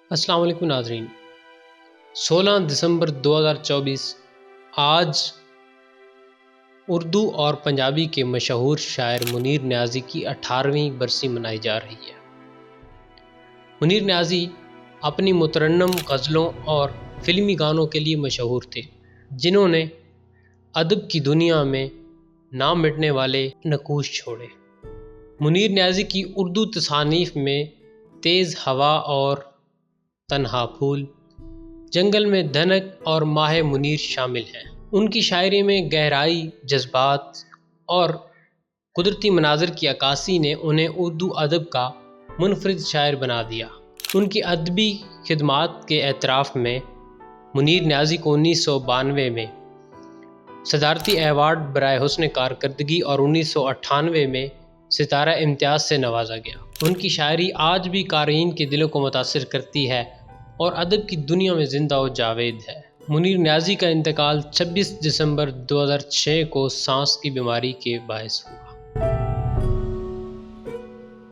السلام علیکم ناظرین۔ 16 دسمبر 2024 آج اردو اور پنجابی کے مشہور شاعر منیر نیازی کی 18ویں برسی منائی جا رہی ہے۔ منیر نیازی اپنی مترنم غزلوں اور فلمی گانوں کے لیے مشہور تھے، جنہوں نے ادب کی دنیا میں نہ مٹنے والے نقوش چھوڑے۔ منیر نیازی کی اردو تصانیف میں تیز ہوا اور تنہا پھول، جنگل میں دھنک اور ماہ منیر شامل ہیں۔ ان کی شاعری میں گہرائی، جذبات اور قدرتی مناظر کی عکاسی نے انہیں اردو ادب کا منفرد شاعر بنا دیا۔ ان کی ادبی خدمات کے اعتراف میں منیر نیازی کو 1992 میں صدارتی ایوارڈ برائے حسن کارکردگی اور 1998 میں ستارہ امتیاز سے نوازا گیا۔ ان کی شاعری آج بھی قارئین کے دلوں کو متاثر کرتی ہے اور ادب کی دنیا میں زندہ و جاوید ہے۔ منیر نیازی کا انتقال 26 دسمبر 2006 کو سانس کی بیماری کے باعث ہوا۔